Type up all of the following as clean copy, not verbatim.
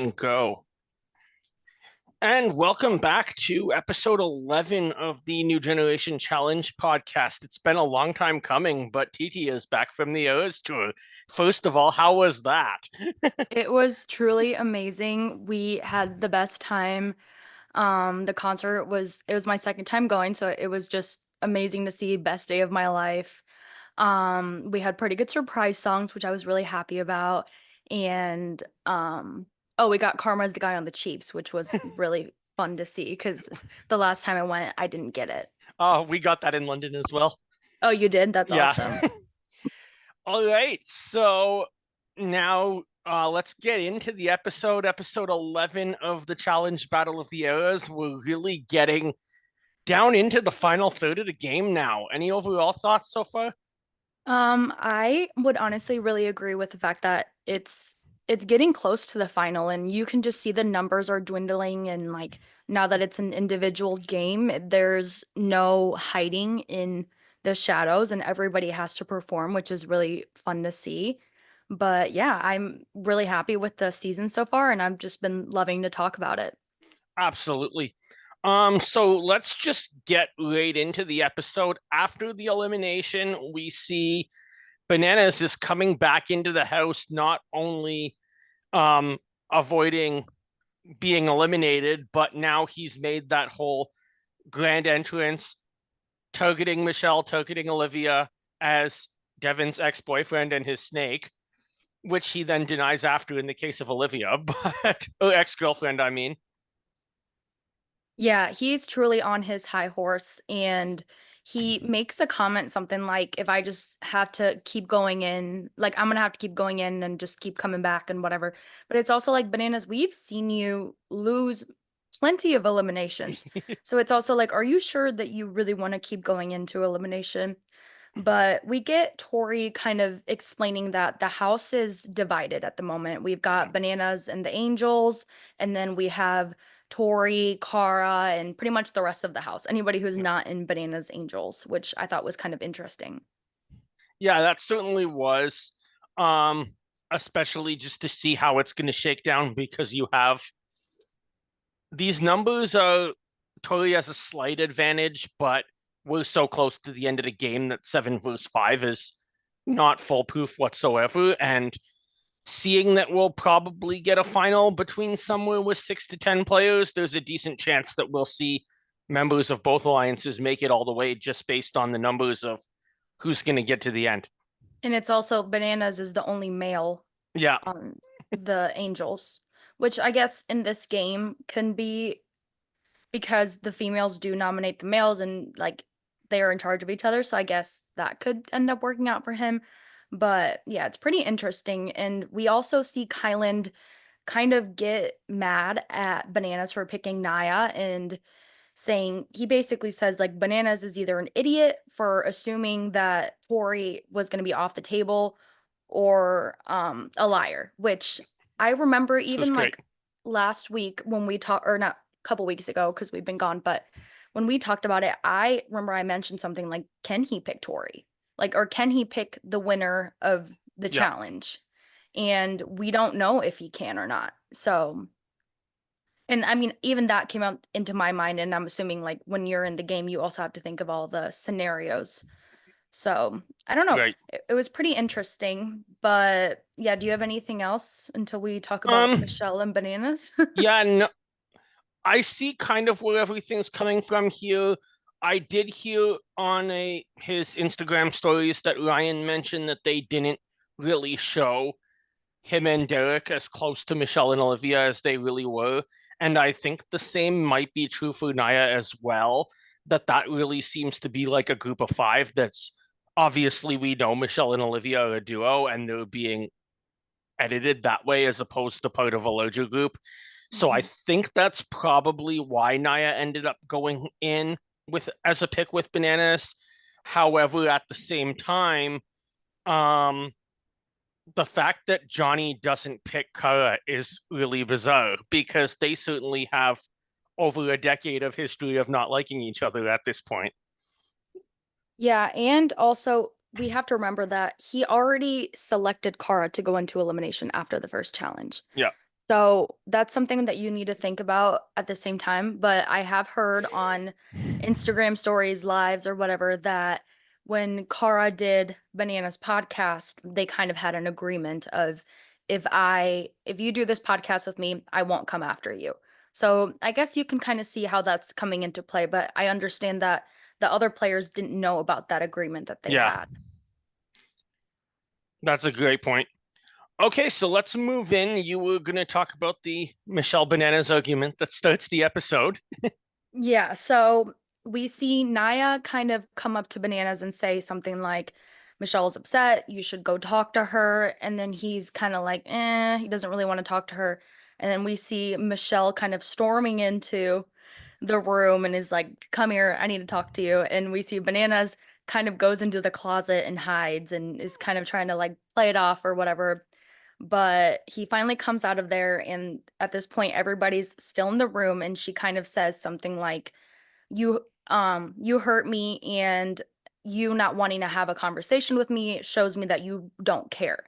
Go. And welcome back to episode 11 of the New Generation Challenge podcast. It's been a long time coming, but Titi is back from the O's tour. First of all, how was that? It was truly amazing. We had the best time. The concert was my second time going, so it was just amazing to see. Best day of my life. We had pretty good surprise songs, which I was really happy about. And oh, we got Karma's the guy on the Chiefs, which was really fun to see because the last time I went, I didn't get it. Oh, we got that in London as well. Oh, you did? That's Yeah. awesome. All right. So now let's get into the episode 11 of the Challenge Battle of the Eras. We're really getting down into the final third of the game now. Any overall thoughts so far? I would honestly really agree with the fact that it's getting close to the final and you can just see the numbers are dwindling and like now that it's an individual game, there's no hiding in the shadows and everybody has to perform, which is really fun to see. But yeah, I'm really happy with the season so far and I've just been loving to talk about it. Absolutely. So let's just get right into the episode. After the elimination, we see Bananas is coming back into the house, not only um avoiding being eliminated, but now he's made that whole grand entrance, targeting Michele, targeting Olivia as Devin's ex-boyfriend and his snake, which he then denies after in the case of Olivia, but or ex-girlfriend, I mean. Yeah, he's truly on his high horse and he makes a comment something like if I just have to keep going in, like I'm gonna have to keep going in and just keep coming back and whatever. But it's also like Bananas, we've seen you lose plenty of eliminations. So it's also like, are you sure that you really want to keep going into elimination? But we get Tori kind of explaining that the house is divided at the moment. We've got Bananas and the Angels, and then we have Tori, Kara, and pretty much the rest of the house. Anybody who's not in Bananas Angels, which I thought was kind of interesting. Yeah, that certainly was. Um, Especially just to see how it's going to shake down because you have these numbers are Tori has a slight advantage, but we're so close to the end of the game that 7 versus 5 is not foolproof whatsoever. And seeing that we'll probably get a final between somewhere with 6 to 10 players, there's a decent chance that we'll see members of both alliances make it all the way just based on the numbers of who's going to get to the end. And it's also Bananas is the only male Yeah, on the Angels, which I guess in this game can be because the females do nominate the males and like they are in charge of each other. So I guess that could end up working out for him. But yeah, it's pretty interesting. And we also see Kyland kind of get mad at Bananas for picking Naya and saying he basically says like Bananas is either an idiot for assuming that Tori was going to be off the table or a liar, which I remember this was even great. like last week when we talked or not a couple weeks ago because we've been gone, but when we talked about it, I remember I mentioned something like can he pick Tori? Like or can he pick the winner of the Yeah, challenge? And we don't know if he can or not. So and I mean, even that came up into my mind, and I'm assuming like when you're in the game, you also have to think of all the scenarios. So I don't know. right. It was pretty interesting, but yeah, do you have anything else until we talk about Um, Michelle and bananas? yeah, no, I see kind of where everything's coming from here. I did hear on a his Instagram stories that Ryan mentioned that they didn't really show him and Derek as close to Michelle and Olivia as they really were. And I think the same might be true for Naya as well, that really seems to be like a group of five that's obviously we know Michelle and Olivia are a duo and they're being edited that way as opposed to part of a larger group. So I Mhm. think that's probably why Naya ended up going in with as a pick with Bananas. However, at the same time, um, the fact that Johnny doesn't pick Kara is really bizarre because they certainly have over a decade of history of not liking each other at this point. Yeah, and also we have to remember that he already selected Kara to go into elimination after the first challenge. Yeah. So that's something that you need to think about at the same time. But I have heard on Instagram stories, lives, or whatever, that when Cara did Bananas podcast, they kind of had an agreement of if you do this podcast with me, I won't come after you. So I guess you can kind of see how that's coming into play, but I understand that the other players didn't know about that agreement that they Yeah, had. that's a great point. Okay, so let's move in. You were going to talk about the Michelle Bananas argument that starts the episode. Yeah, so we see Naya kind of come up to Bananas and say something like, Michelle's upset, you should go talk to her. And then he's kind of like, he doesn't really want to talk to her. And then we see Michelle kind of storming into the room and is like, come here, I need to talk to you. And we see Bananas kind of goes into the closet and hides and is kind of trying to like play it off or whatever. But he finally comes out of there, and at this point, everybody's still in the room, and she kind of says something like, you hurt me, and you not wanting to have a conversation with me shows me that you don't care.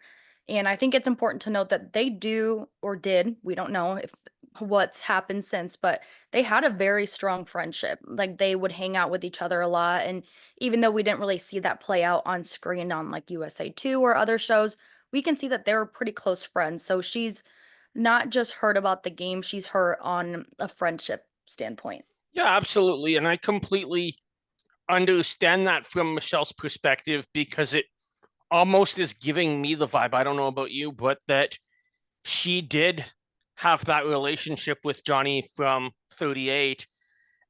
And I think it's important to note that they do or did, we don't know if what's happened since, but they had a very strong friendship. Like they would hang out with each other a lot. And even though we didn't really see that play out on screen on like USA 2 or other shows, we can see that they were pretty close friends. So she's not just heard about the game, she's heard on a friendship standpoint. Yeah, absolutely. And I completely understand that from Michelle's perspective because it almost is giving me the vibe. I don't know about you, but that she did have that relationship with Johnny from 38.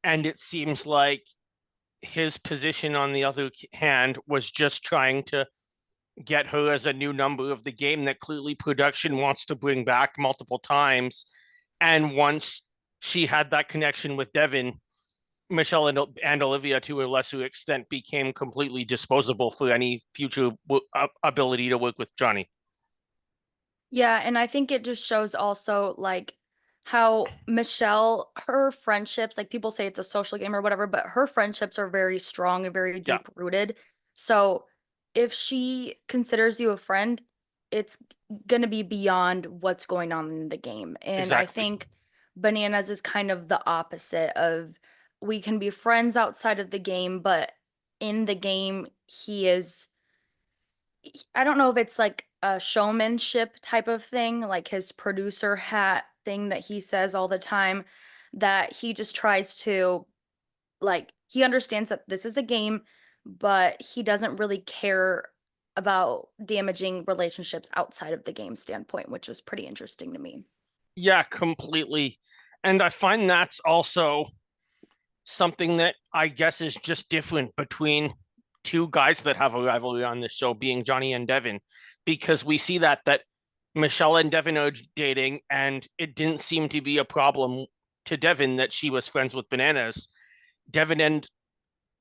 And it seems like his position, on the other hand, was just trying to get her as a new number of the game that clearly production wants to bring back multiple times. And once she had that connection with Devin, Michelle and Olivia, to a lesser extent, became completely disposable for any future ability to work with Johnny. Yeah, and I think it just shows also like how Michelle, her friendships, like people say it's a social game or whatever, but her friendships are very strong and very Yeah, deep rooted. So if she considers you a friend, it's gonna be beyond what's going on in the game. And I exactly. think Bananas is kind of the opposite of we can be friends outside of the game, but in the game, I don't know if it's like a showmanship type of thing, like his producer hat thing that he says all the time, that he just tries to, like, he understands that this is a game, but he doesn't really care about damaging relationships outside of the game standpoint, which was pretty interesting to me. Yeah, completely. And I find that's also something that I guess is just different between two guys that have a rivalry on this show, being Johnny and Devin, because we see that Michelle and Devin are dating, and it didn't seem to be a problem to Devin that she was friends with Bananas. Devin and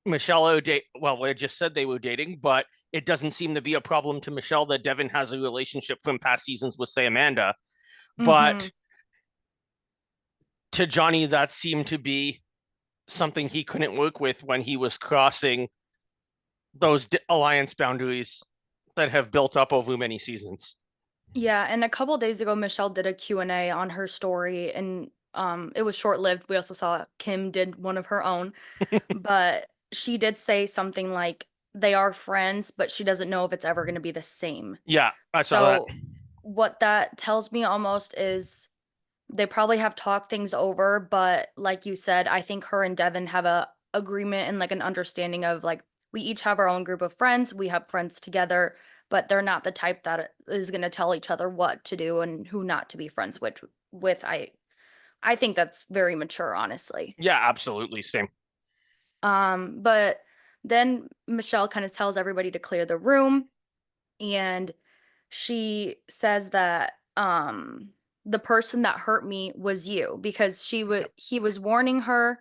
Michelle are well, I just said they were dating, but it doesn't seem to be a problem to Michelle that Devin has a relationship from past seasons with, say, Amanda. Mm-hmm. But to Johnny, that seemed to be something he couldn't work with when he was crossing those alliance boundaries that have built up over many seasons. Yeah, and a couple days ago, Michelle did a Q&A on her story, and it was short-lived. We also saw Kim did one of her own. But she did say something like they are friends, but she doesn't know if it's ever going to be the same. Yeah, I saw that. So what that tells me almost is they probably have talked things over, but like you said, I think her and Devin have a agreement and like an understanding of like we each have our own group of friends, we have friends together, but they're not the type that is going to tell each other what to do and who not to be friends with. I think that's very mature, honestly. Yeah, absolutely. Same. But then Michelle kind of tells everybody to clear the room, and she says that the person that hurt me was you because Yep. he was warning her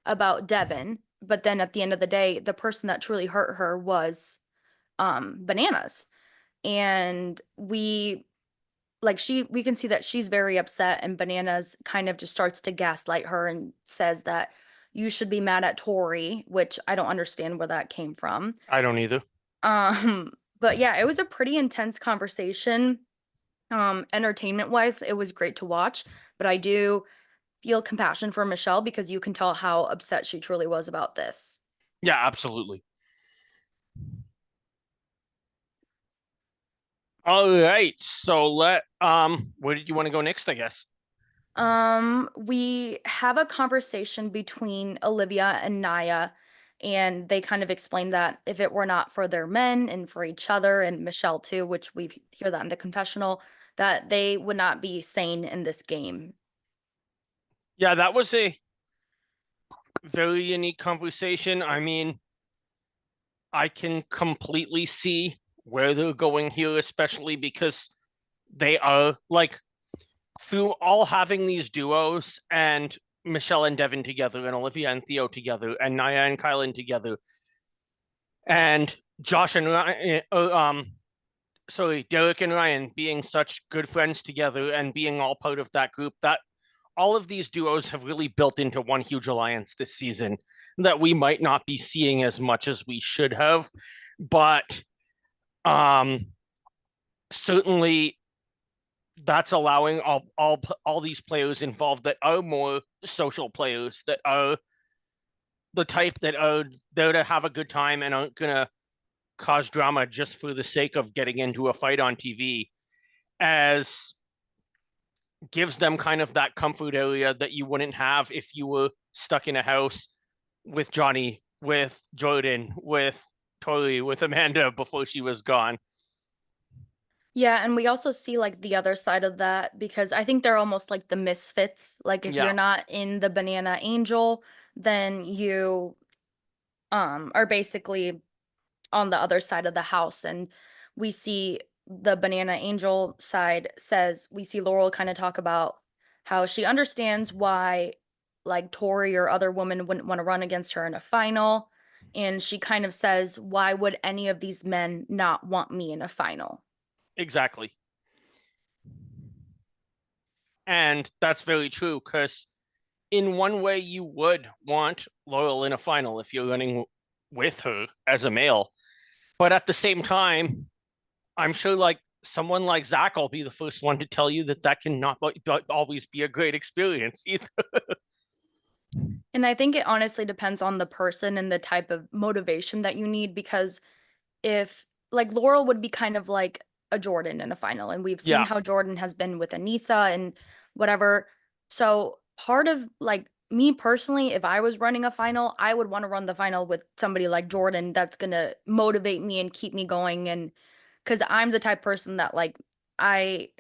about Devin, but then at the end of the day, the person that truly hurt her was Bananas. And we can see that she's very upset, and Bananas kind of just starts to gaslight her and says that you should be mad at Tori, which I don't understand where that came from. I don't either. But yeah, it was a pretty intense conversation. Entertainment wise, it was great to watch, but I do feel compassion for Michelle because you can tell how upset she truly was about this. Yeah, absolutely. All right. So where did you want to go next, I guess? We have a conversation between Olivia and Naya, and they kind of explain that if it were not for their men and for each other and Michelle too, which we hear that in the confessional, that they would not be sane in this game. Yeah, that was a very unique conversation. I mean, I can completely see where they're going here, especially because they are like through all having these duos and Michelle and Devin together and Olivia and Theo together and Naya and Kylan together and Josh and Ryan, sorry, Derek and Ryan being such good friends together and being all part of that group, that all of these duos have really built into one huge alliance this season that we might not be seeing as much as we should have, but um certainly that's allowing all these players involved that are more social players that are the type that are there to have a good time and aren't gonna cause drama just for the sake of getting into a fight on TV, as gives them kind of that comfort area that you wouldn't have if you were stuck in a house with Johnny, with Jordan, with Tori, with Amanda before she was gone. Yeah, and we also see like the other side of that because I think they're almost like the misfits. Like if you're Yeah, not in the Banana Angel, then you are basically on the other side of the house. And we see the Banana Angel side says we see Laurel kind of talk about how she understands why like Tori or other women wouldn't want to run against her in a final. And she kind of says, why would any of these men not want me in a final? exactly. And that's very true because in one way you would want Laurel in a final if you're running with her as a male. But at the same time, I'm sure like someone like Zach will be the first one to tell you that that cannot always be a great experience either. And I think it honestly depends on the person and the type of motivation that you need because if like Laurel would be kind of like a Jordan in a final, and we've seen Yeah, how Jordan has been with Anissa and whatever. So part of like me personally, if I was running a final, I would want to run the final with somebody like Jordan that's gonna motivate me and keep me going. And because I'm the type person that like I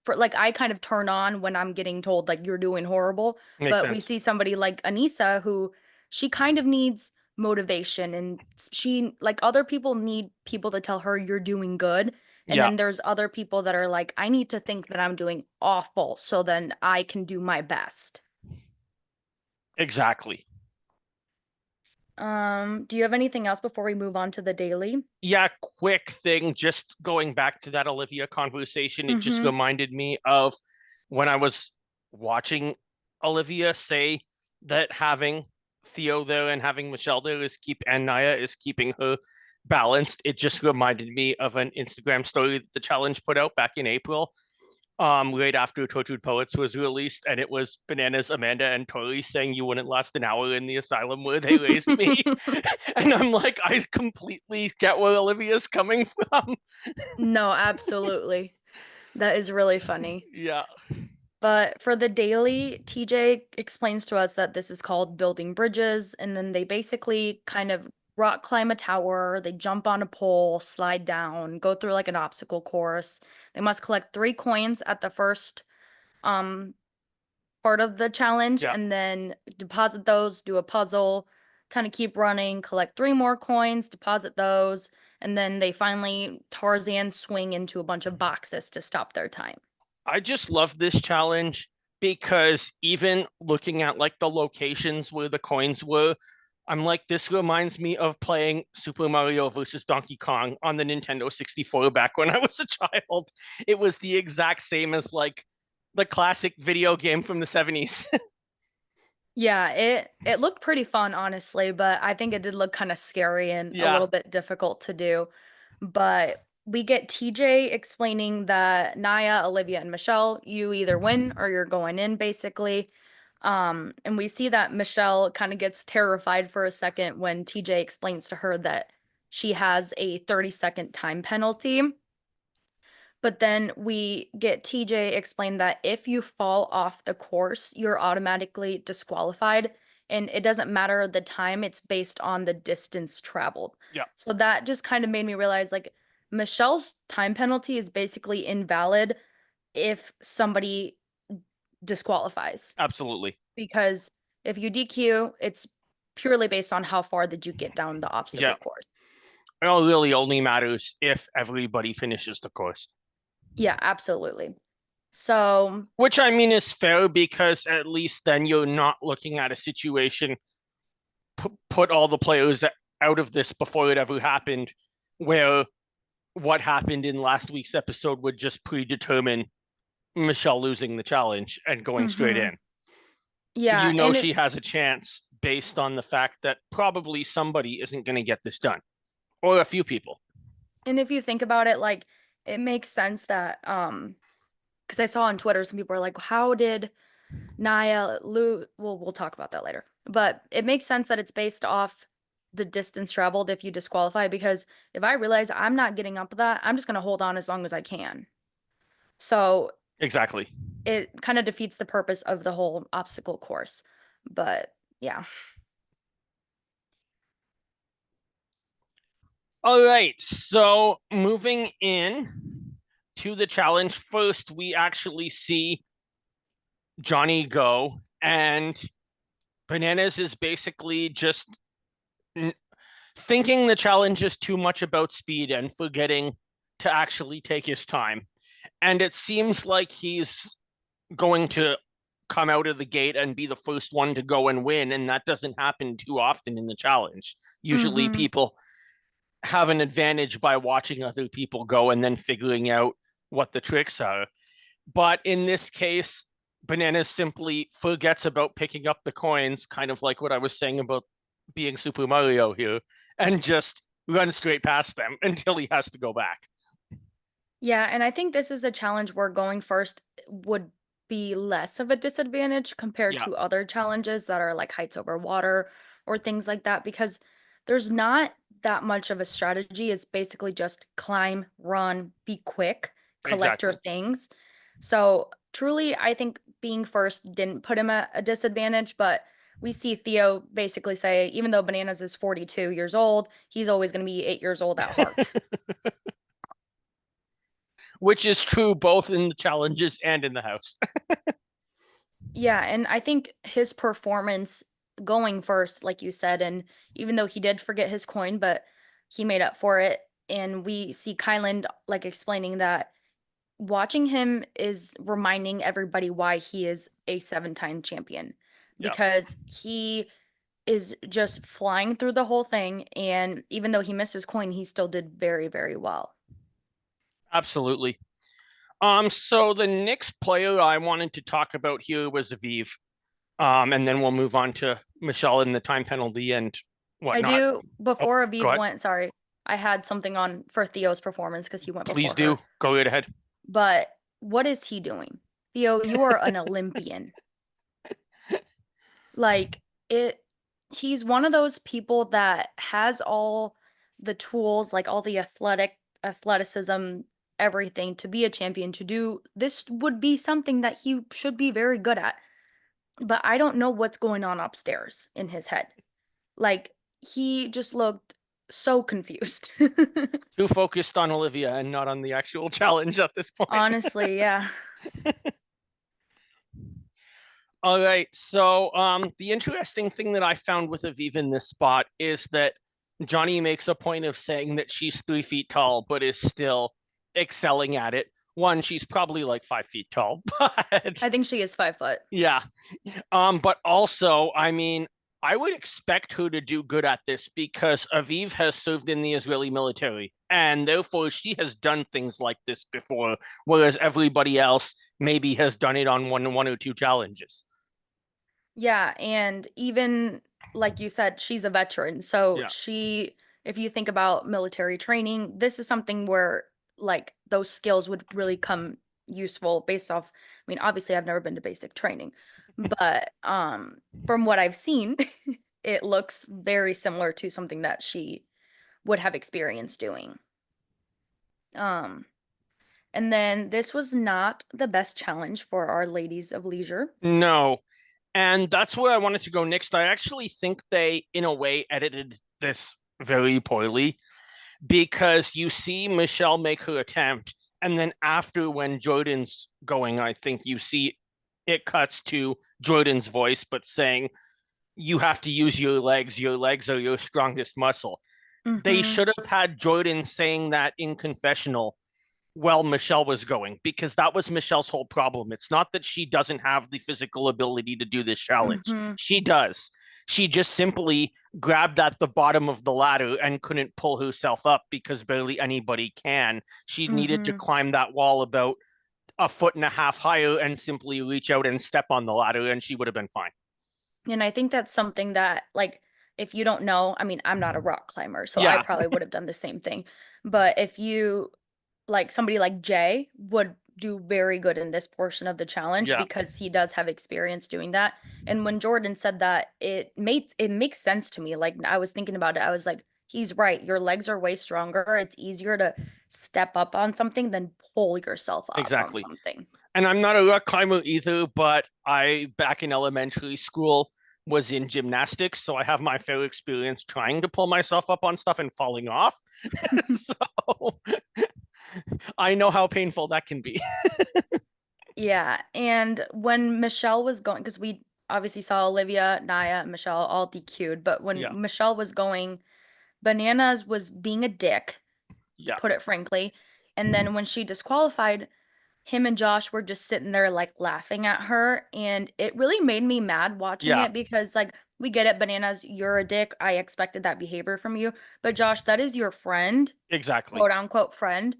for like I kind of turn on when I'm getting told like you're doing horrible, makes but we sense. see somebody like Anissa who she kind of needs motivation and she like other people need people to tell her you're doing good. And Yeah, then there's other people that are like, I need to think that I'm doing awful so then I can do my best. exactly. Do you have anything else before we move on to the daily? Yeah, quick thing, just going back to that Olivia conversation, it just Mm-hmm. reminded me of when I was watching Olivia say that having Theo there and having Michelle there is keep and Naya is keeping her balanced. It just reminded me of an Instagram story that the challenge put out back in April, right after Tortured Poets was released, and it was Bananas, Amanda, and Tori saying you wouldn't last an hour in the asylum where they raised me. And I'm like, I completely get where Olivia's coming from. No, absolutely. That is really funny. Yeah, But for the daily, TJ explains to us that this is called building bridges, and then they basically kind of rock climb a tower, they jump on a pole, slide down, go through like an obstacle course. They must collect 3 coins at the first um part of the challenge, yeah. and then deposit those, do a puzzle, kind of keep running, collect 3 more coins, deposit those, and then they finally Tarzan swing into a bunch of boxes to stop their time. I just love this challenge because even looking at like the locations where the coins were, I'm like, this reminds me of playing Super Mario versus Donkey Kong on the Nintendo 64 back when I was a child. It was the exact same as like the classic video game from the 70s. Yeah, it looked pretty fun, honestly, but I think it did look kind of scary and a Yeah, little bit difficult to do. But we get TJ explaining that Naya, Olivia, and Michele, you either win or you're going in, basically. And we see that Michele kind of gets terrified for a second when TJ explains to her that she has a 30-second time penalty. But then we get TJ explain that if you fall off the course, you're automatically disqualified. And it doesn't matter the time, it's based on the distance traveled. Yeah, So that just kind of made me realize like Michele's time penalty is basically invalid if somebody disqualifies. absolutely. Because if you DQ, it's purely based on how far did you get down the Yeah. obstacle course. It all really only matters if everybody finishes the course. Yeah, absolutely. So, Which I mean is fair because at least then you're not looking at a situation, put all the players out of this before it ever happened, where what happened in last week's episode would just predetermine Michele losing the challenge and going straight mhm. in. Yeah, You know and she if has a chance based on the fact that probably somebody isn't going to get this done, or a few people. and if you think about it, like it makes sense that because I saw on Twitter some people are like, how did Naya lose? Well, we'll talk about that later. But it makes sense that it's based off the distance traveled if you disqualify, because if I realize I'm not getting up that, I'm just gonna hold on as long as I can. So Exactly. it kind of defeats the purpose of the whole obstacle course. But yeah. All right. So moving in to the challenge, first we actually see Johnny go, and Bananas is basically just thinking the challenge is too much about speed and forgetting to actually take his time. And it seems like he's going to come out of the gate and be the first one to go and win, and that doesn't happen too often in the challenge. Usually Mm-hmm. people have an advantage by watching other people go and then figuring out what the tricks are. But in this case, Bananas simply forgets about picking up the coins, kind of like what I was saying about being Super Mario here, and just runs straight past them until he has to go back. Yeah, and I think this is a challenge where going first would be less of a disadvantage compared Yeah, to other challenges that are like heights over water or things like that, because there's not that much of a strategy. It's basically just climb, run, be quick, collect your exactly. things. So truly, I think being first didn't put him at a disadvantage, but we see Theo basically say, even though Bananas is 42 years old, he's always going to be 8 years old at heart. Which is true both in the challenges and in the house. Yeah, and I think his performance going first, like you said, and even though he did forget his coin, but he made up for it. And we see Kyland like explaining that watching him is reminding everybody why he is a 7-time champion, Yeah, because he is just flying through the whole thing. And even though he missed his coin, he still did very, very well. absolutely. So the next player I wanted to talk about here was Aviv. And then we'll move on to Michele and the time penalty and I whatnot. do, Oh, before go Aviv ahead. went, sorry, I had something on for Theo's performance because he went Please before do. her. Go right ahead. But what is he doing? Theo, you are an Olympian. Like it he's one of those people that has all the tools, like all the athleticism, everything to be a champion, to do this would be something that he should be very good at. But I don't know what's going on upstairs in his head. Like he just looked so confused. Too focused on Olivia and not on the actual challenge at this point. Honestly, yeah. All right. So, the interesting thing that I found with Aviv in this spot is that Johnny makes a point of saying that she's 3 feet tall, but is still excelling at it. One, she's probably like 5 feet tall, but I think she is 5 foot. yeah. But also, I mean, I would expect her to do good at this because Aviv has served in the Israeli military, and therefore she has done things like this before, whereas everybody else maybe has done it on one or two challenges. Yeah, and even like you said, she's a veteran. So Yeah, she, if you think about military training, this is something where like those skills would really come useful based off, I mean, obviously I've never been to basic training, but from what I've seen, it looks very similar to something that she would have experience doing. Um and then this was not the best challenge for our ladies of leisure. No. And that's where I wanted to go next. I actually think they, in a way, edited this very poorly because you see Michele make her attempt, and then after when Jordan's going, I think you see it cuts to Jordan's voice, but saying, you have to use your legs. Your legs are your strongest muscle. They Mm-hmm. should have had Jordan saying that in confessional while Michele was going, because that was Michele's whole problem. It's not that she doesn't have the physical ability to do this challenge. Mm-hmm. She does. She just simply grabbed at the bottom of the ladder and couldn't pull herself up because barely anybody can. She needed to Mm-hmm. climb that wall about a foot and a half higher and simply reach out and step on the ladder, and she would have been fine. And I think that's something that, like, if you don't know, I mean, I'm not a rock climber, so I Yeah, probably would have done the same thing. But if you, like, somebody like Jay would do very good in this portion of the challenge yeah, because he does have experience doing that. And when Jordan said that, it makes sense to me. Like, I was thinking about it. I was like, he's right. Your legs are way stronger. It's easier to step up on something than pull yourself up on exactly. something. And I'm not a rock climber either, but I, back in elementary school, was in gymnastics. So I have my fair experience trying to pull myself up on stuff and falling off. So I know how painful that can be. Yeah, and when Michelle was going, because we obviously saw Olivia, Naya, and Michelle all DQ'd, but when Yeah, Michelle was going, Bananas was being a dick, to yeah, put it frankly. And then when she disqualified, him and Josh were just sitting there like laughing at her, and it really made me mad watching yeah, it because like we get it, Bananas, you're a dick. I expected that behavior from you. But Josh, that is your friend, exactly. quote unquote friend.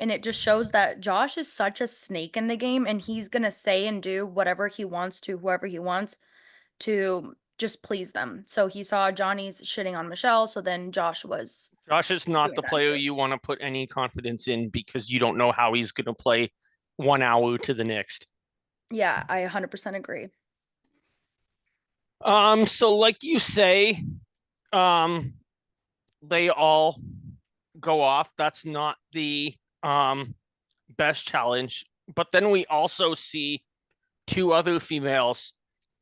And it just shows that Josh is such a snake in the game and he's gonna say and do whatever he wants to whoever he wants to just please them. So he saw Johnny's shitting on Michelle, so then Josh was Josh is not doing the that player too. you want to put any confidence in because you don't know how he's going to play 1 hour to the next. Yeah, I 100% agree. So like you say, um, they all go off. That's not the best challenge. But then we also see two other females,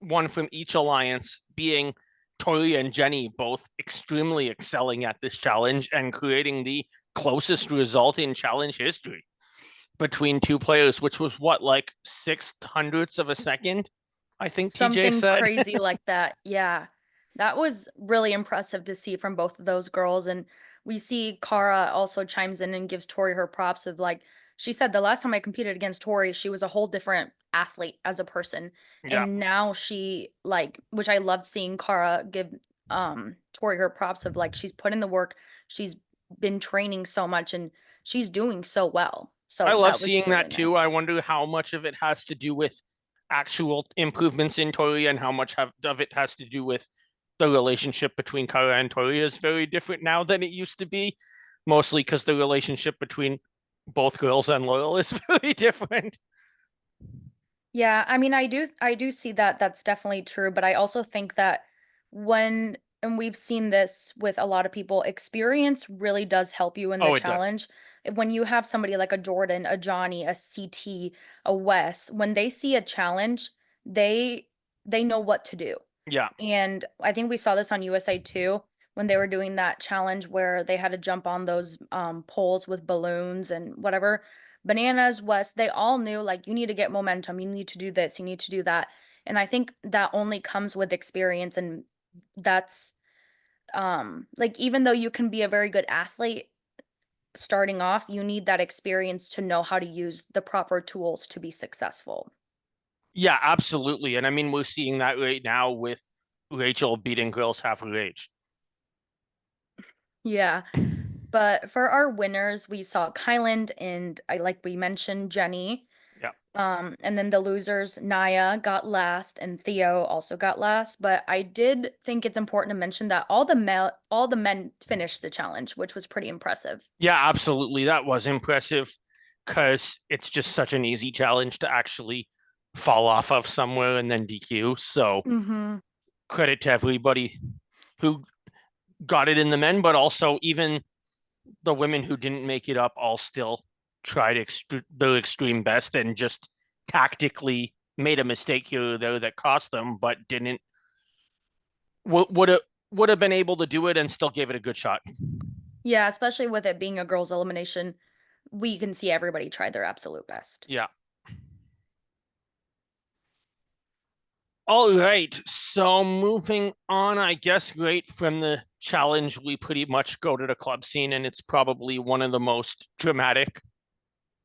one from each alliance, being Tori and Jenny, both extremely excelling at this challenge and creating the closest result in challenge history between two players, which was what, like 600ths of a second, I think TJ Something said. crazy like that. Yeah. That was really impressive to see from both of those girls. And we see Kara also chimes in and gives Tori her props of like, she said the last time I competed against Tori, she was a whole different athlete as a person. Yeah, And now she like, which I loved seeing Kara give Tori her props of like she's put in the work, she's been training so much and she's doing so well. I So love that was seeing really that too. nice. I wonder how much of it has to do with actual improvements in Tori and how much of it has to do with the relationship between Kara and Tori is very different now than it used to be, mostly because the relationship between both girls and Laurel is very different. Yeah, I mean, I do see that that's definitely true, but I also think that when and we've seen this with a lot of people, experience really does help you in the Oh, it does. challenge. When you have somebody like a Jordan, a Johnny, a CT, a Wes, when they see a challenge, they they know what to do. Yeah, And I think we saw this on USA too when they were doing that challenge where they had to jump on those poles with balloons and whatever. Bananas, West, they all knew like you need to get momentum, you need to do this, you need to do that. And I think that only comes with experience and that's like even though you can be a very good athlete starting off, you need that experience to know how to use the proper tools to be successful. yeah, absolutely. And I mean, we're seeing that right now with Rachel beating girls half her age. Yeah. But for our winners, we saw Kyland and I like we mentioned Jenny. Yeah. And then the losers, Naya got last and Theo also got last. But I did think it's important to mention that all the men finished the challenge, which was pretty impressive. Yeah, absolutely. That was impressive because it's just such an easy challenge to actually fall off of somewhere and then DQ. So Mm-hmm. credit to everybody who got it in the men, but also even the women who didn't make it up all still tried their extreme best and just tactically made a mistake here or there that cost them, but didn't would have would have been able to do it and still gave it a good shot. Yeah, especially with it being a girls' elimination, we can see everybody tried their absolute best. Yeah. All right. So moving on, I guess right from the challenge, we pretty much go to the club scene, and it's probably one of the most dramatic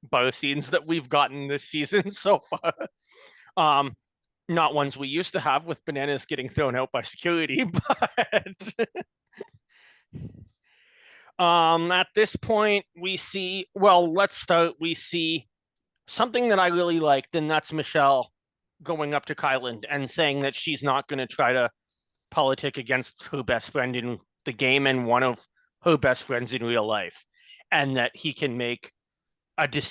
bar scenes that we've gotten this season so far. Um, not ones we used to have with bananas getting thrown out by security, but at this point we see, well, let's start. We see something that I really liked, and that's Michele going up to Kyland and saying that she's not going to try to politic against her best friend in the game and one of her best friends in real life, and that he can make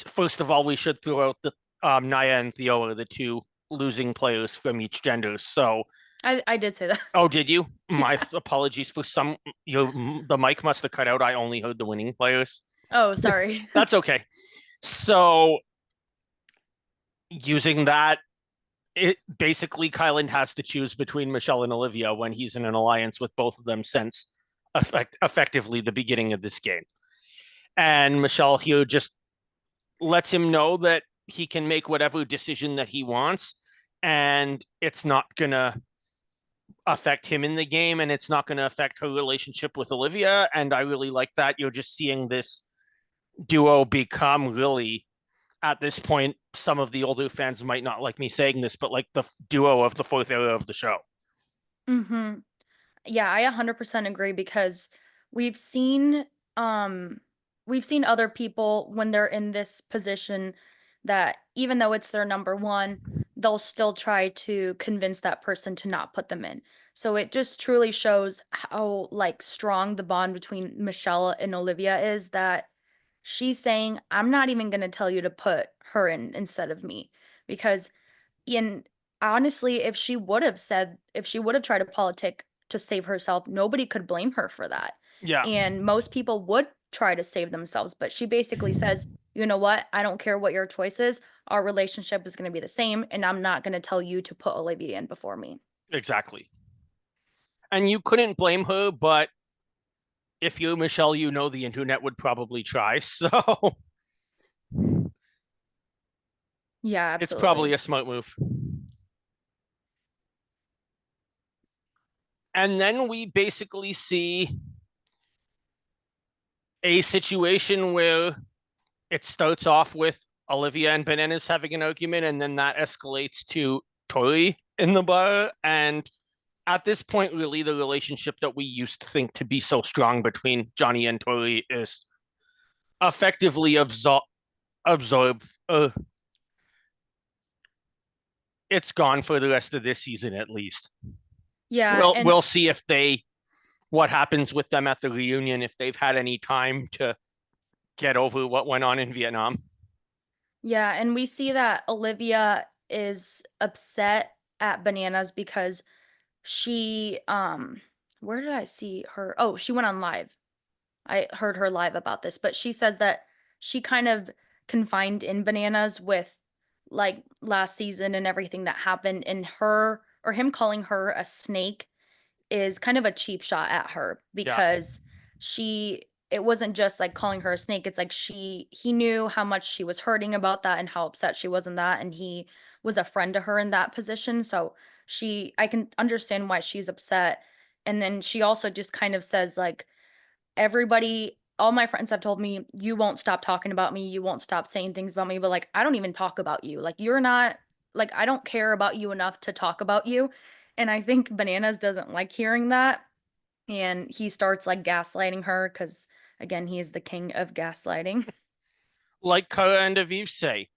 first of all, we should throw out the Naya and Theo are the two losing players from each gender. So, I did say that. oh, did you? My Yeah. apologies for some. The mic must have cut out. I only heard the winning players. Oh, sorry. That's okay. So, using that, it basically Kylan has to choose between Michele and Olivia when he's in an alliance with both of them since effectively the beginning of this game. And Michele here just lets him know that he can make whatever decision that he wants, and it's not gonna affect him in the game, and it's not gonna affect her relationship with Olivia. And I really like that. You're just seeing this duo become really, at this point, some of the older fans might not like me saying this, but like the duo of the fourth era of the show. Mm-hmm. Yeah, I 100% agree because we've seen um we've seen other people when they're in this position that even though it's their number one, they'll still try to convince that person to not put them in. So it just truly shows how like strong the bond between Michelle and Olivia is that she's saying, I'm not even going to tell you to put her in instead of me because and honestly, if she would have tried to politic to save herself, nobody could blame her for that. Yeah, And most people would try to save themselves, but she basically says, you know what? I don't care what your choice is. Our relationship is going to be the same, and I'm not going to tell you to put Olivia in before me. exactly. And you couldn't blame her, but if you're Michele, you know the internet would probably try. So Yeah, it's probably absolutely. a smart move. And then we basically see a situation where it starts off with Olivia and Bananas having an argument, and then that escalates to Tori in the bar. And at this point, really, the relationship that we used to think to be so strong between Johnny and Tori is effectively absorb. It's gone for the rest of this season, at least. Yeah, and We'll see if they what happens with them at the reunion if they've had any time to get over what went on in Vietnam. yeah, and we see that Olivia is upset at Bananas because she where did I see her? Oh, she went on live. I heard her live about this, but she says that she kind of confined in Bananas with like last season and everything that happened, and her or him calling her a snake is kind of a cheap shot at her Yeah, because she it wasn't just like calling her a snake. It's like he knew how much she was hurting about that and how upset she was in that, and he was a friend to her in that position. So I can understand why she's upset. And then she also just kind of says like all my friends have told me, you won't stop talking about me, you won't stop saying things about me, but like I don't even talk about you. Like you're not like I don't care about you enough to talk about you. And I think Bananas doesn't like hearing that. And he starts like gaslighting her because again, he is the king of gaslighting. like Kara and Aviv say,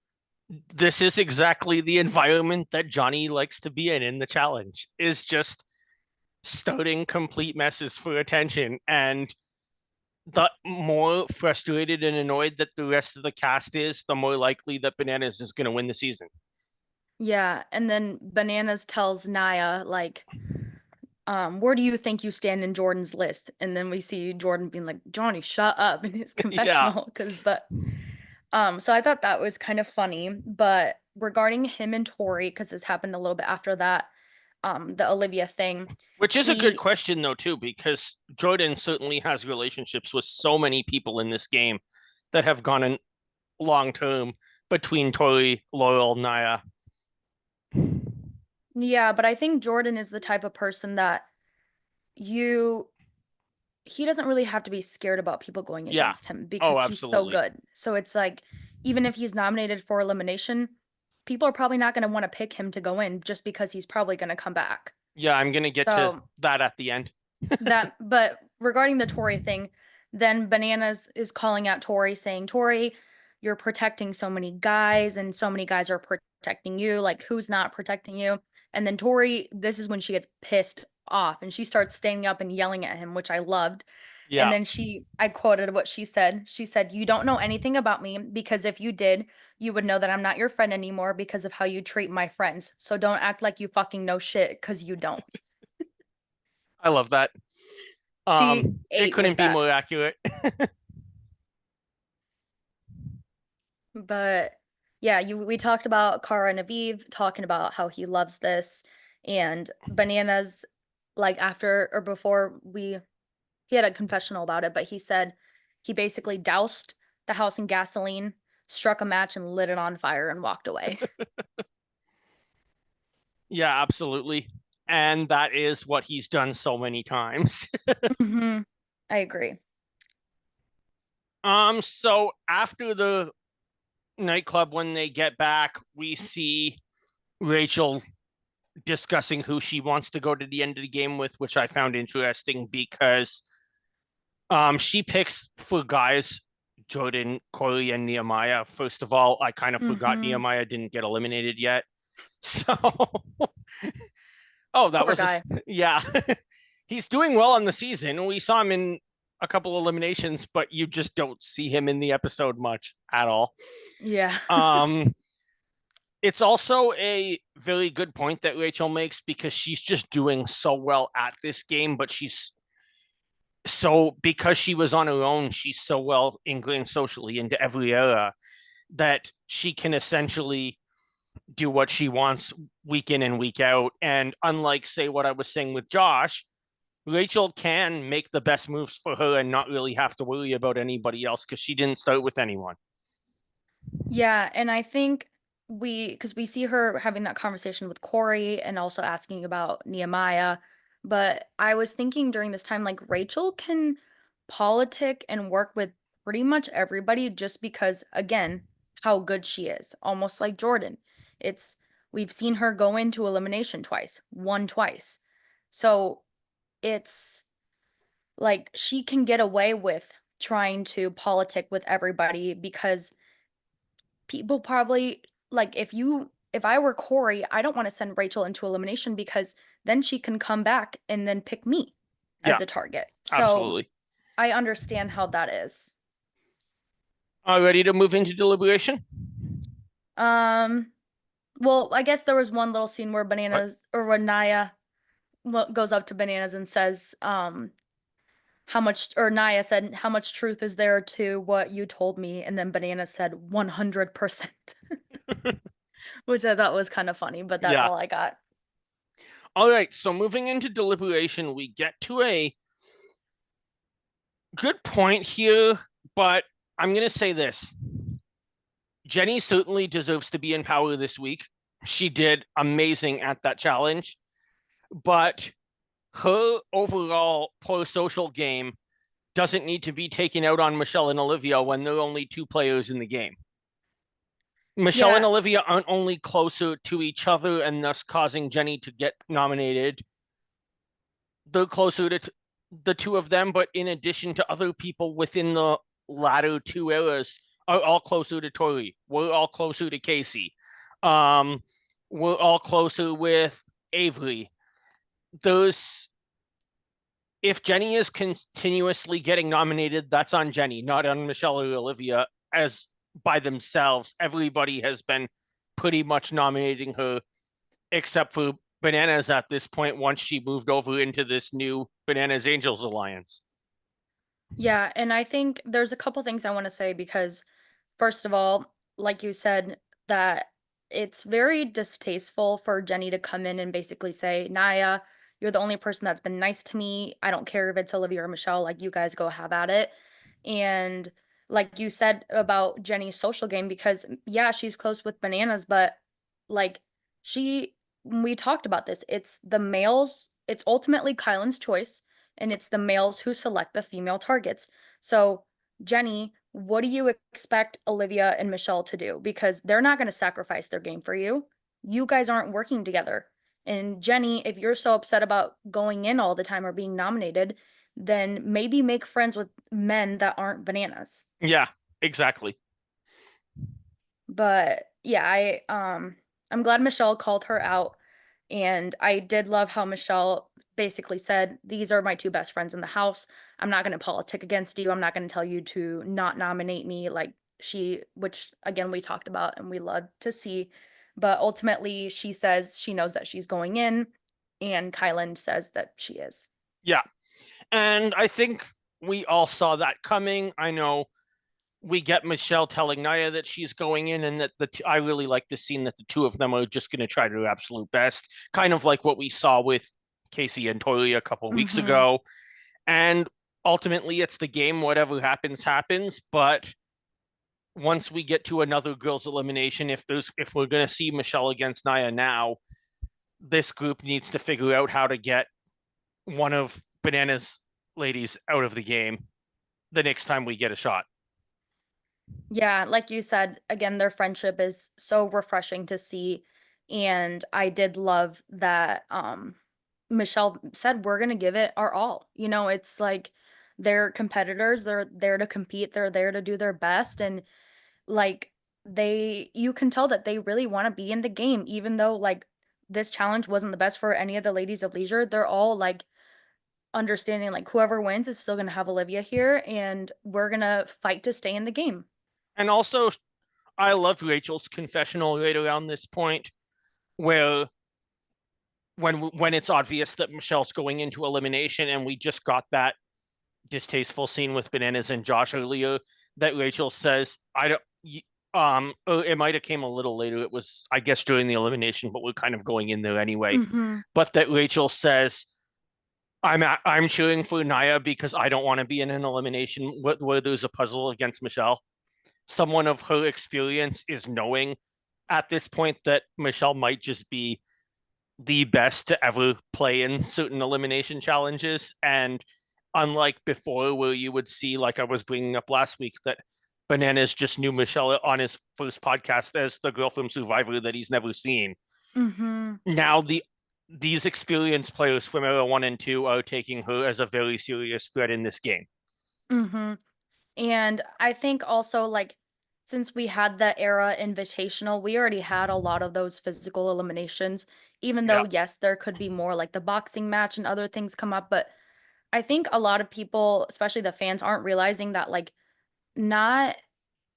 this is exactly the environment that Johnny likes to be in the challenge, is just starting complete messes for attention. And the more frustrated and annoyed that the rest of the cast is, the more likely that Bananas is going to win the season. Yeah, and then Bananas tells Naya like, where do you think you stand in Jordan's list? And then we see Jordan being like, Johnny, shut up in his Yeah, confessional, so I thought that was kind of funny. But regarding him and Tori, because this happened a little bit after that, the Olivia thing, which is a good he question though too, because Jordan certainly has relationships with so many people in this game that have gone in long term between Tori, Laurel, Naya. yeah, but I think Jordan is the type of person that you he doesn't really have to be scared about people going Yeah. against him Oh, because he's so absolutely. good. So it's like, even if he's nominated for elimination, people are probably not going to want to pick him to go in just because he's probably going to come back. Yeah, I'm gonna get to So that at the end. but regarding the Tori thing, then Bananas is calling out Tori saying, Tori, you're protecting so many guys and so many guys are protecting you. Like, who's not protecting you? And then Tori, this is when she gets pissed off and she starts standing up and yelling at him, which I loved. And Yeah, then I quoted what she said. She said, you don't know anything about me because if you did, you would know that I'm not your friend anymore because of how you treat my friends. So don't act like you fucking know shit because you don't. I love that. She It ate couldn't with be that. more accurate. But yeah, we talked about Kara and Aviv talking about how he loves this and Bananas like after or before he had a confessional about it, but he said he basically doused the house in gasoline, struck a match and lit it on fire and walked away. Yeah, absolutely. And that is what he's done so many times. Mhm. I agree. So after the nightclub, when they get back, we see Rachel discussing who she wants to go to the end of the game with, which I found interesting because she picks for guys Jordan, Corey, and Nehemiah. First of all, I kind of forgot Mhm. Nehemiah didn't get eliminated yet. So, oh, that Poor was a guy. yeah. He's doing well on the season. We saw him in a couple eliminations, but you just don't see him in the episode much at all. Yeah. Um, it's also a very good point that Rachel makes because she's just doing so well at this game, but she's so because she was on her own, she's so well ingrained socially into every era that she can essentially do what she wants week in and week out. And unlike, say, what I was saying with Josh, Rachel can make the best moves for her and not really have to worry about anybody else because she didn't start with anyone. Yeah, and I think because we see her having that conversation with Corey and also asking about Nehemiah, but I was thinking during this time, like Rachel can politic and work with pretty much everybody just because, again, how good she is, almost like Jordan. It's we've seen her go into elimination twice, won twice. So it's like she can get away with trying to politic with everybody because people probably like if I were Corey, I don't want to send Rachel into elimination because then she can come back and then pick me Yeah, as a target. So absolutely. I understand how that is. Ready to move into deliberation? Um, well, I guess there was one little scene where What? Bananas or when Naya goes up to Bananas and says, how much, or Naya said, how much truth is there to what you told me? And then Bananas said 100%, which I thought was kind of funny, but that's Yeah. all I got. All right. So moving into deliberation, we get to a good point here, but I'm going to say this. Jenny certainly deserves to be in power this week. She did amazing at that challenge, but her overall pro social game doesn't need to be taken out on Michele and Olivia when there are only two players in the game. Michele and Yeah, Olivia aren't only closer to each other and thus causing Jenny to get nominated, they're closer to the two of them, but in addition to other people within the latter two eras are all closer to Tori. We're all closer to Casey. Um, we're all closer with Avery. Those If Jenny is continuously getting nominated, that's on Jenny, not on Michele or Olivia as by themselves. Everybody has been pretty much nominating her, except for Bananas at this point, once she moved over into this new Bananas Angels alliance. Yeah, and I think there's a couple things I want to say because first of all, like you said, that it's very distasteful for Jenny to come in and basically say, Naya, you're the only person that's been nice to me. I don't care if it's Olivia or Michele, like you guys go have at it. And like you said about Jenny's social game, because yeah, she's close with Bananas, but like she, we talked about this, it's the males, it's ultimately Kylan's choice, and it's the males who select the female targets. So, Jenny, what do you expect Olivia and Michele to do? Because they're not going to sacrifice their game for you. You guys aren't working together. And Jenny, if you're so upset about going in all the time or being nominated, then maybe make friends with men that aren't Bananas. Yeah, exactly. But yeah, I'm glad Michele called her out, and I did love how Michele basically said, "These are my two best friends in the house. I'm not going to politic against you. I'm not going to tell you to not nominate me." Like she, which again we talked about and we love to see, but ultimately she says she knows that she's going in, and Kylan says that she is. Yeah. And I think we all saw that coming. I know we get Michele telling Naya that she's going in, and that I really like the scene that the two of them are just going to try their absolute best, kind of like what we saw with Casey and Tori a couple of weeks Mhm. ago. And ultimately, it's the game. Whatever happens, happens. But once we get to another girls' elimination, if we're going to see Michele against Naya now, this group needs to figure out how to get one of Banana's ladies out of the game the next time we get a shot. Yeah, like you said, again, their friendship is so refreshing to see. And I did love that Michele said we're gonna give it our all. You know, it's like they're competitors, they're there to compete, they're there to do their best. And like they you can tell that they really want to be in the game, even though like this challenge wasn't the best for any of the ladies of leisure. They're all like understanding like whoever wins is still gonna have Olivia here and we're gonna fight to stay in the game. And also, I loved Rachel's confessional right around this point, where when it's obvious that Michelle's going into elimination, and we just got that distasteful scene with Bananas and Josh earlier, that Rachel says, "I don't." It might have came a little later. It was, I guess, during the elimination, but we're kind of going in there anyway. Mhm. But that Rachel says, I'm cheering for Naya because I don't want to be in an elimination where there's a puzzle against Michele. Someone of her experience is knowing at this point that Michele might just be the best to ever play in certain elimination challenges. And unlike before, where you would see, like I was bringing up last week, that Bananas just knew Michele on his first podcast as the girl from Survivor that he's never seen. Mhm. Now these experienced players from Era 1 and 2 are taking her as a very serious threat in this game. Mhm. And I think also like since we had the era invitational, we already had a lot of those physical eliminations, even though Yeah, yes, there could be more like the boxing match and other things come up, but I think a lot of people, especially the fans, aren't realizing that like not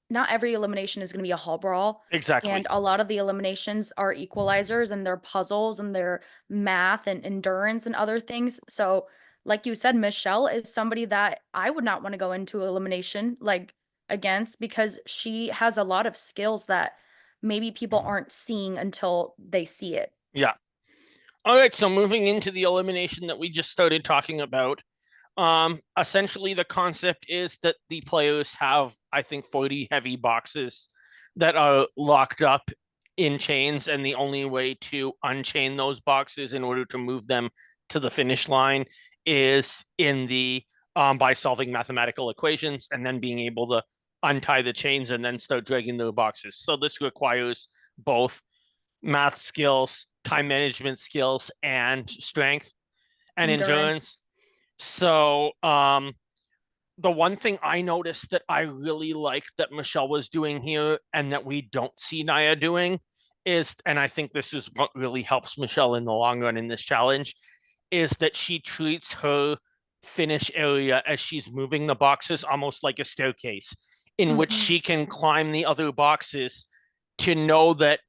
not every elimination is going to be a hall brawl, and exactly. a lot of the eliminations are equalizers and they're puzzles and they're math and endurance and other things. So like you said, Michele is somebody that I would not want to go into elimination like against, because she has a lot of skills that maybe people aren't seeing until they see it. Yeah. All right, so moving into the elimination that we just started talking about, essentially the concept is that the players have, I think, 40 heavy boxes that are locked up in chains, and the only way to unchain those boxes in order to move them to the finish line is in the by solving mathematical equations and then being able to untie the chains and then start dragging the boxes. So this requires both math skills, time management skills, and strength and endurance. Endurance. So the one thing I noticed that I really liked that Michele was doing here and that we don't see Naya doing is, and I think this is what really helps Michele in the long run in this challenge, is that she treats her finish area as she's moving the boxes almost like a staircase in which Hmm. she can climb the other boxes to know that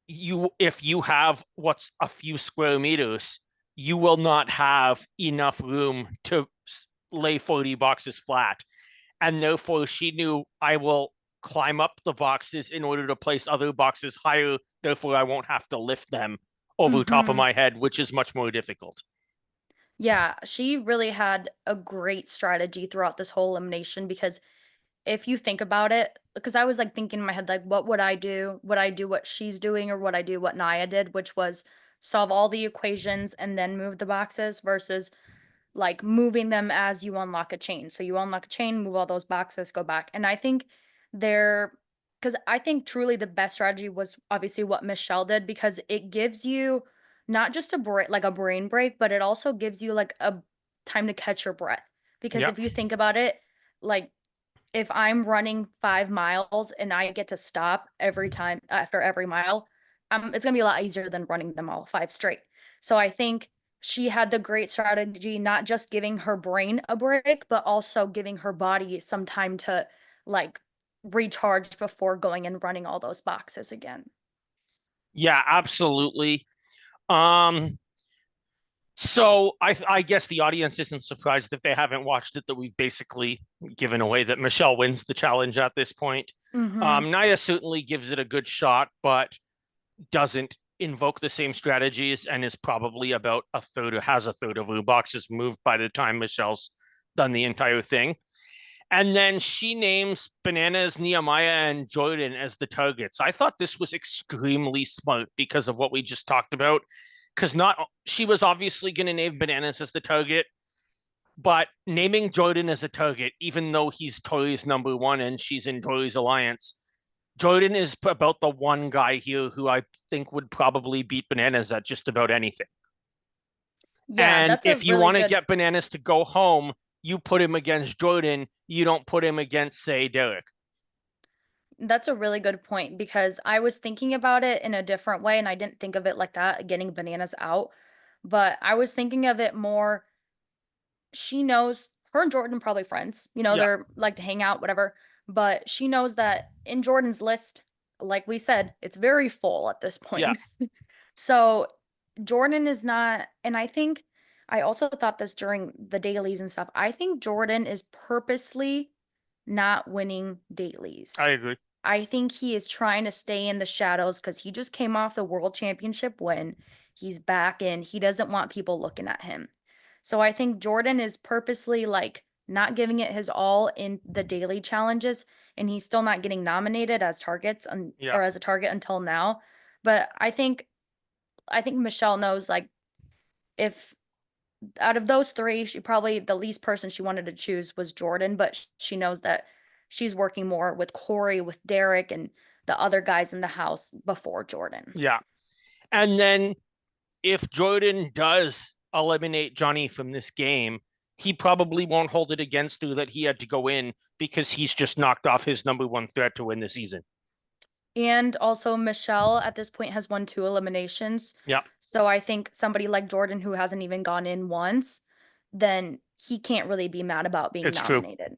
if you have what's a few square meters, you will not have enough room to lay 40 boxes flat. And therefore, she knew I will climb up the boxes in order to place other boxes higher. Therefore, I won't have to lift them over top of Hmm. my head, which is much more difficult. Yeah, she really had a great strategy throughout this whole elimination because if you think about it, because I was like thinking in my head, like, what would I do? Would I do what she's doing or would I do what Naya did, which was solve all the equations and then move the boxes versus like moving them as you unlock a chain. So you unlock a chain, move all those boxes, go back. And I think they're because I think truly the best strategy was obviously what Michelle did because it gives you not just a break like a brain break, but it also gives you like a time to catch your breath. Because Yeah. if you think about it, like if I'm running 5 miles and I get to stop every time after every mile, it's gonna be a lot easier than running them all 5 straight. So I think she had the great strategy, not just giving her brain a break, but also giving her body some time to like recharge before going and running all those boxes again. Yeah, absolutely. Um, so I guess the audience isn't surprised if they haven't watched it that we've basically given away that Michele wins the challenge at this point. Mm-hmm. Naya certainly gives it a good shot, but doesn't invoke the same strategies and is probably about a third or has a third of her boxes moved by the time Michele's done the entire thing. And then she names Bananas, Nehemiah, and Jordan as the targets. I thought this was extremely smart because of what we just talked about. Because not she was obviously going to name Bananas as the target, but naming Jordan as a target, even though he's Tori's number one and she's in Tori's alliance, Jordan is about the one guy here who I think would probably beat Bananas at just about anything. Yeah, And that's a if you really want to good get Bananas to go home, you put him against Jordan. You don't put him against, say, Derek. That's a really good point because I was thinking about it in a different way and I didn't think of it like that, getting bananas out. But I was thinking of it more, she knows her and Jordan probably friends. You know, Yeah, they're like to hang out, whatever. But she knows that in Jordan's list, like we said, it's very full at this yeah, point. So Jordan is not, and I think I also thought this during the dailies and stuff. I think Jordan is purposely not winning I dailies. agree. I think he is trying to stay in the shadows because he just came off the world championship win. He's back and he doesn't want people looking at him. So I think Jordan is purposely like not giving it his all in the daily challenges, and he's still not getting nominated as Yeah, or as a target until now. But I think Michelle knows like if out of those three, she probably the least person she wanted to choose was Jordan, but she knows that she's working more with Corey, with Derek, and the other guys in the house before Jordan. yeah. And then if Jordan does eliminate Johnny from this game, he probably won't hold it against her that he had to go in because he's just knocked off his number one threat to win the season. And also, Michelle at this point has won 2 eliminations. Yeah, So I think somebody like Jordan, who hasn't even gone in once, then he can't really be mad about being it's true. nominated.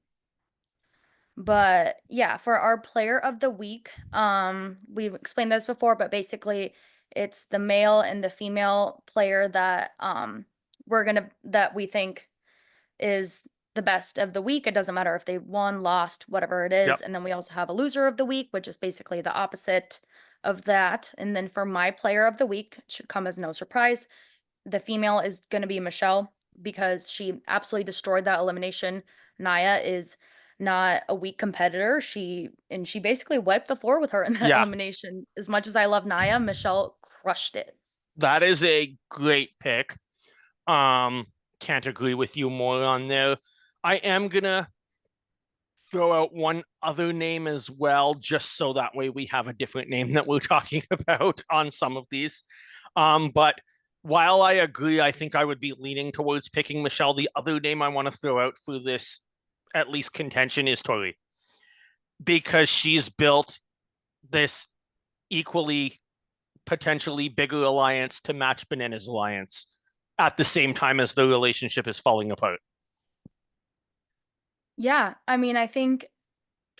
But yeah, for our player of the week, we've explained this before, but basically it's the male and the female player that that we think is the best of the week. It doesn't matter if they won, lost, whatever it Yep. is. And then we also have a loser of the week, which is basically the opposite of that. And then for my player of the week, should come as no surprise, the female is going to be Michelle because she absolutely destroyed that elimination. Naya is not a weak competitor. She basically wiped the floor with her in that Yeah, elimination. As much as I love Naya, Michelle crushed it. that is a great pick. Um, can't agree with you more on there. I am gonna throw out one other name as well, just so that way we have a different name that we're talking about on some of these. But while I agree, I think I would be leaning towards picking Michele. The other name I want to throw out for this at least contention is Tori because she's built this equally potentially bigger alliance to match Banana's alliance at the same time as the relationship is falling apart. Yeah, I mean, I think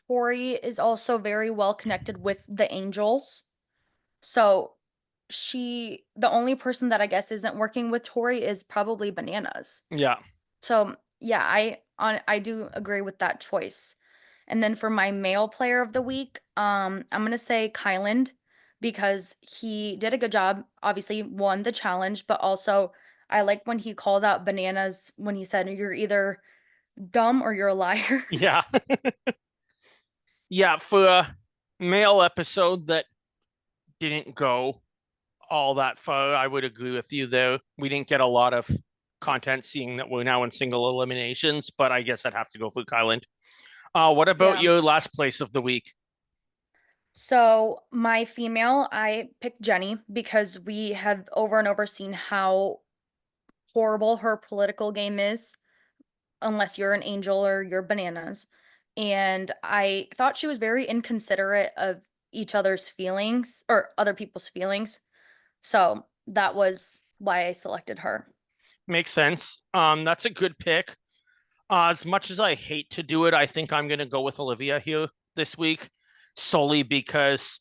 Tori is also very well connected with the angels. So the only person that I guess isn't working with Tori is probably Bananas. Yeah, So yeah, I do agree with that choice. And then for my male player of the week, I'm gonna say Kyland because he did a good job. Obviously, won the challenge, but also I like when he called out Bananas when he said you're either dumb or you're a liar. yeah, yeah. For a male episode that didn't go all that far, I would agree with you there. We didn't get a lot of content seeing that we're now in single eliminations, but I guess I'd have to go for Kylan. What about Yeah. your last place of the week? So my female, I picked Jenny because we have over and over seen how horrible her political game is, unless you're an angel or you're bananas. And I thought she was very inconsiderate of each other's feelings or other people's feelings. So that was why I selected her. Makes sense. That's a good pick. As much as I hate to do it, I think I'm gonna go with Olivia here this week, solely because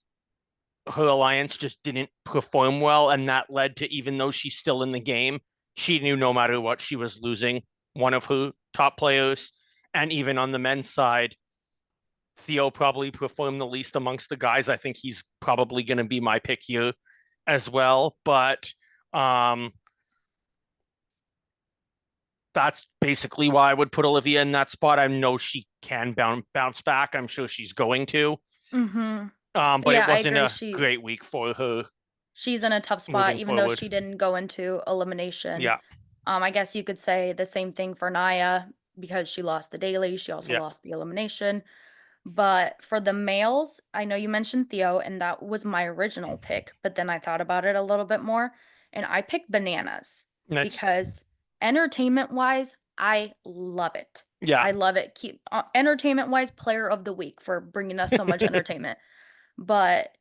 her alliance just didn't perform well, and that led to, even though she's still in the game, she knew no matter what she was losing one of her top players. And even on the men's side, Theo probably performed the least amongst the guys. I think he's probably going to be my pick here as well. But um, that's basically why I would put Olivia in that spot. I know she can bounce back. I'm sure she's going to. Mhm. But it Yeah, I wasn't agree. a great week for her She's in a tough spot moving even though forward. she didn't go into elimination. Yeah, I guess you could say the same thing for Naya because she lost the daily, she also yeah, lost the elimination. But for the males, I know you mentioned Theo, and that was my original pick, but then I thought about it a little bit more, and I picked Bananas nice. because entertainment-wise, I love it. Yeah, I love it. Keep entertainment-wise, player of the week for bringing us so much entertainment. But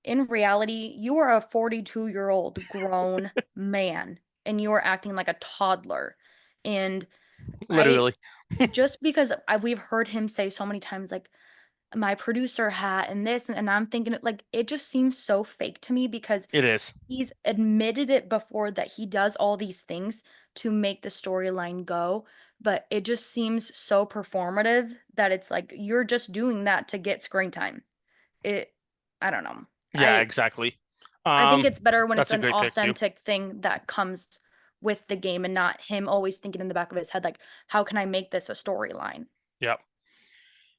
in reality, you are a 42-year-old grown man and you are acting like a toddler. And I literally, just because we've heard him say so many times, like, my producer hat and this, and I'm thinking, like, it just seems so fake to me because it is. he's admitted it before that he does all these things to make the storyline go. But it just seems so performative that it's like you're just doing that to get screen time. It I don't know. Yeah, I exactly. I think it's better when it's That's a an great pick too. authentic thing that comes with the game and not him always thinking in the back of his head like, "How can I make this a storyline?" Yeah.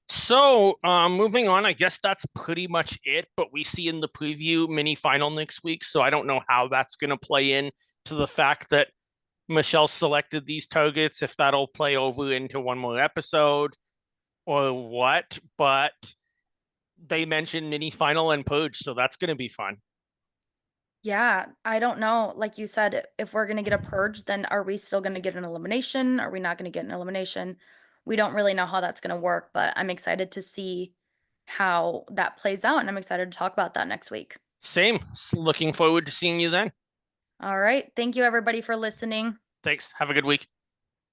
So, moving on, I guess that's pretty much it. But we see in the preview mini final next week, so I don't know how that's going to play in to the fact that Michele selected these targets, if that'll play over into one more episode or what. But they mentioned mini final and purge, so that's going to be fun. Yeah, I don't know. Like you said, if we're gonna get a purge, then are we still gonna get an elimination? Are we not gonna get an elimination? We don't really know how that's gonna work, but I'm excited to see how that plays out, and I'm excited to talk about that next week. Same. Looking forward to seeing you then. All right. Thank you everybody for listening. Thanks. Have a good week.